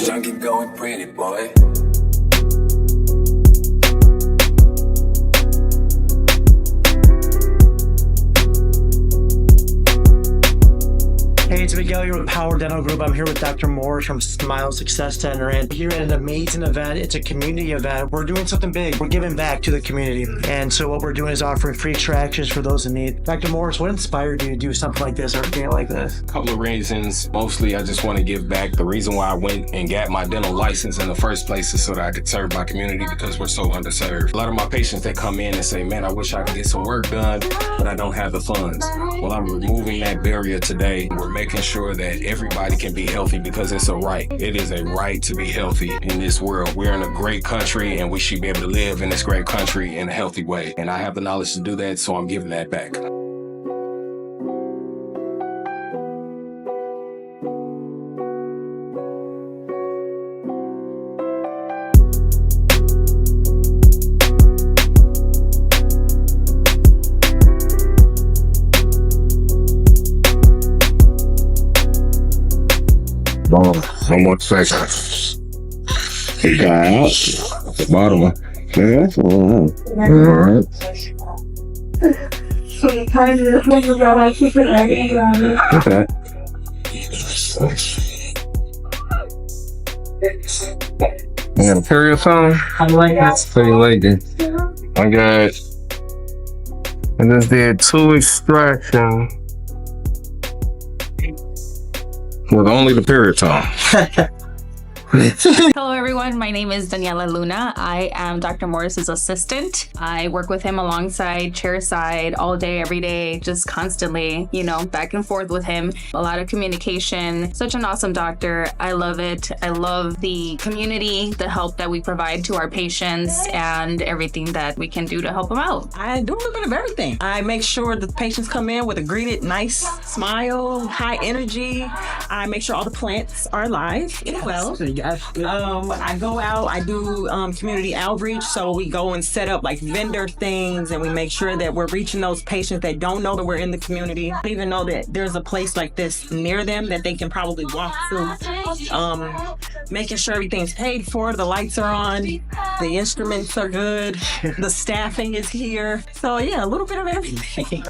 Junkie going pretty, boy. Hey, it's Miguel here with Power Dental Group. I'm here with Dr. Morris from Smile Success Center, and here at an amazing event. It's a community event. We're doing something big. We're giving back to the community, and so what we're doing is offering free extractions for those in need. Dr. Morris, what inspired you to do something like this or a thing like this? A couple of reasons. Mostly, I just want to give back. The reason why I went and got my dental license in the first place is so that I could serve my community because we're so underserved. A lot of my patients that come in and say, man, I wish I could get some work done, but I don't have the funds. Well, I'm removing that barrier today. We're making sure that everybody can be healthy because it's a right. It is a right to be healthy in this world. We're in a great country and we should be able to live in this great country in a healthy way. And I have the knowledge to do that, so I'm giving that back. One more second. It got out. The bottom one. Yeah, that's all right. So you kind of think about I keep it Okay. You got a period song? I like that. So you like it. I got. I just did 2 extractions with only the period song. Hello everyone, my name is Daniela Luna. I am Dr. Morris's assistant. I work with him alongside, chairside, all day, every day, just constantly, back and forth with him. A lot of communication. Such an awesome doctor. I love it. I love the community, the help that we provide to our patients, and everything that we can do to help them out. I do a little bit of everything. I make sure the patients come in with a greeted, nice smile, high energy. I make sure all the plants are alive as well. I go out, I do community outreach, so we go and set up like vendor things, and we make sure that we're reaching those patients that don't know that we're in the community, don't even know that there's a place like this near them that they can probably walk through. Making sure everything's paid for, the lights are on, the instruments are good, the staffing is here. So yeah, a little bit of everything.